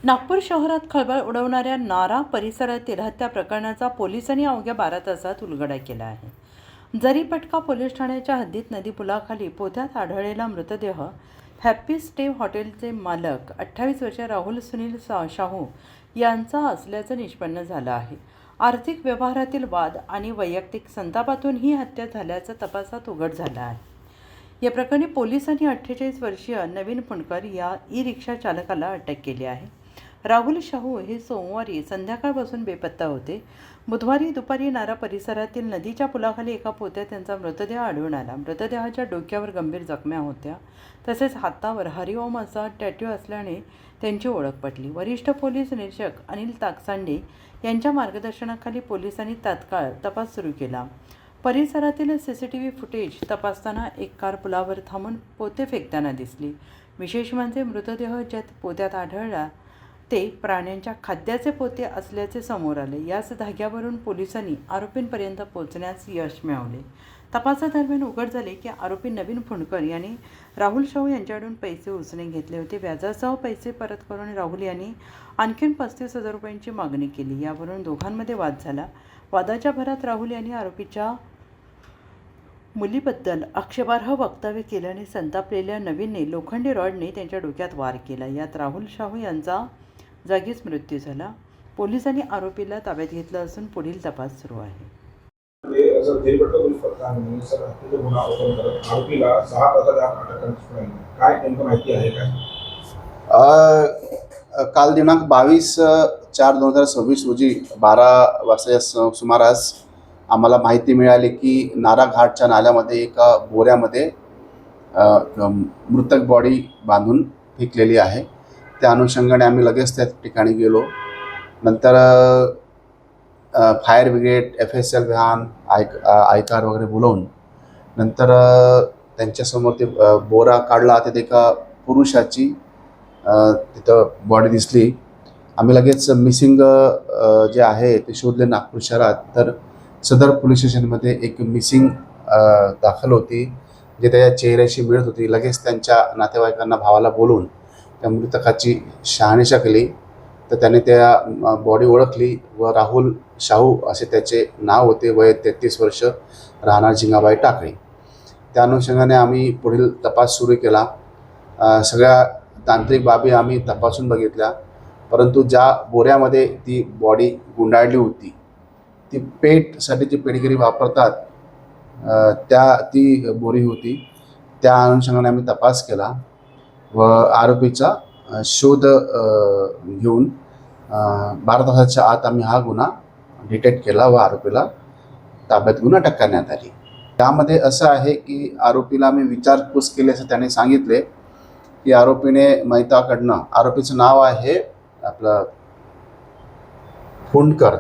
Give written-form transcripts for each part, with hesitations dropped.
नागपूर शहरात खळबळ उडवणाऱ्या नारा परिसरातील हत्या प्रकरणाचा पोलिसांनी अवघ्या 12 तासात उलगडा केला आहे। जरीपटका पोलीस ठाण्याच्या हद्दीत नदी पुलाखाली पोत्यात आढळलेला मृतदेह हॅपी स्टे हॉटेलचे मालक 28 वर्षीय राहुल सुनील शाहू यांचा असल्याचं निष्पन्न झालं आहे। आर्थिक व्यवहारातील वाद आणि वैयक्तिक संतापातून ही हत्या झाल्याचं तपासात उघड झालं आहे। या प्रकरणी पोलिसांनी 48 वर्षीय नवीन फुंडकर या ई-रिक्षा चालकाला अटक केली आहे। राहुल शाहू हे सोमवारी संध्याकाळपासून बेपत्ता होते। बुधवारी दुपारी नारा परिसरातील नदीच्या पुलाखाली एका पोत्यात त्यांचा मृतदेह आढळून आला। मृतदेहाच्या डोक्यावर गंभीर जखम्या होत्या, तसेच हातावर हरिओम असा टॅटू असल्याने त्यांची ओळख पटली। वरिष्ठ पोलीस निरीक्षक अनिल ताकसांडे यांच्या मार्गदर्शनाखाली पोलिसांनी तात्काळ तपास सुरू केला। परिसरातील सीसीटीव्ही फुटेज तपासताना एक कार पुलावर थांबून पोते फेकताना दिसली। विशेष म्हणजे मृतदेह ज्या पोत्यात आढळला ते प्राण्यांच्या खाद्याचे पोते असल्याचे समोर आले। याच धाग्यावरून पोलिसांनी आरोपींपर्यंत पोहोचण्यास यश मिळवले। तपासादरम्यान उघड झाले की आरोपी नवीन फुंडकर यांनी राहुल शाहू यांच्याकडून पैसे उसने घेतले होते। व्याजासह पैसे परत करून राहुल यांनी आणखीन 35,000 रुपयांची मागणी केली। यावरून दोघांमध्ये वाद झाला। वादाच्या भरात राहुल यांनी आरोपीच्या मुलीबद्दल आक्षेपार्ह वक्तव्य केल्याने संतापलेल्या नवीनने लोखंडी रॉडने त्यांच्या डोक्यात वार केला। यात राहुल शाहू यांचा जागीच मृत्यू झाला। पोलिसांनी आरोपीला ताब्यात घेतलं असून पुढील तपास सुरू आहे। काल दिनांक 22/4/2026 रोजी 12 वाजताच्या सुमारास आम्हाला माहिती मिळाली की नारा घाटच्या नाल्यामध्ये एका बोऱ्यामध्ये मृतक बॉडी बांधून फेकलेली आहे। त्या अनुषंगाने आम्ही लगेच त्या ठिकाणी गेलो। नंतर फायर ब्रिगेड, FSL व्हॅन, आयकार वगैरे बोलवून नंतर त्यांच्यासमोर ते बोरा काढला। तिथे एका पुरुषाची तिथं बॉडी दिसली। आम्ही लगेच मिसिंग जे आहे ते शोधले नागपूर शहरात। तर सदर पोलीस स्टेशनमध्ये एक मिसिंग दाखल होती जे त्याच्या चेहऱ्याशी मिळत होती। लगेच त्यांच्या नातेवाईकांना, भावाला बोलवून त्या मृतकाची शहानिशा केली। तर त्याने त्या बॉडी ओळखली व राहुल शाहू असे त्याचे नाव होते। वय 33 वर्ष, राहणार झिंगाबाई टाकळी। त्या अनुषंगाने आम्ही पुढील तपास सुरू केला। सगळ्या तांत्रिक बाबी आम्ही तपासून बघितल्या, परंतु ज्या बोऱ्यामध्ये ती बॉडी गुंडाळली होती ती पेटसाठीची पेडगिरी वापरतात ती बोरी होती। त्या अनुषंगाने आम्ही तपास केला व आरोपीचा शोध घेऊन 12 तासाच्या आत आम्ही हा गुन्हा डिटेक्ट केला व आरोपीला ताब्यात घेऊन अटक करण्यात आली। त्यामध्ये असं आहे की आरोपीला आम्ही विचारपूस केली असं त्याने सांगितले की आरोपीने मैताकडनं, आरोपीचं नाव आहे आपलं फुंडकर,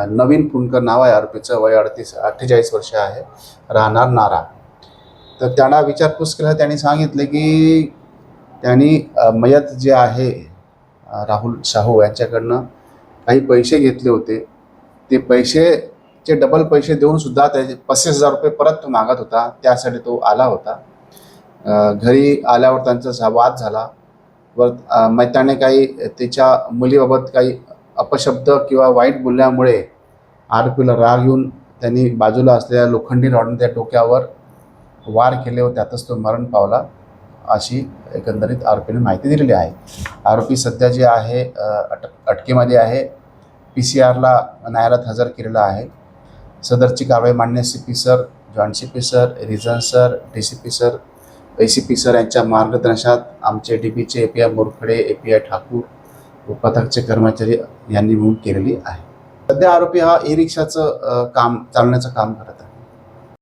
नवीन फुंडकर नाव आहे आरोपीचं। वय 48 वर्ष आहे, राहणार नारा। तर त्यांना विचारपूस केला, त्यांनी सांगितले की त्यांनी मयत जे आहे राहुल शाहू यांच्याकडनं काही पैसे घेतले होते। ते पैसेचे डबल पैसे देऊन सुद्धा त्याचे 35,000 रुपये परत तो मागत होता। त्यासाठी तो आला होता। घरी आल्यावर त्यांचा वाद झाला व त्याने काही त्याच्या मुलीबाबत काही अपशब्द किंवा वाईट बोलल्यामुळे आरोपीला राग येऊन त्यांनी बाजूला असलेल्या लोखंडी रॉडने त्या डोक्यावर वार केले व त्यातच तो मरण पावला, अशी एकंदरीत आरोपीने माहिती दिलेली आहे। आरोपी सध्या जे आहे अटकेमध्ये आहे। PCRला न्यायालयात हजर केलेला आहे। सदरची कारवाई मान्य CP sir, joint CP sir, region sir, DCP sir, ACP sir यांच्या मार्गदर्शनात आमचे DBचे API मोरखडे, API ठाकूर व पथकचे कर्मचारी यांनी मिळून केलेली आहे। सध्या आरोपी हा ई-रिक्षाचं काम चालवण्याचं काम करत आहे।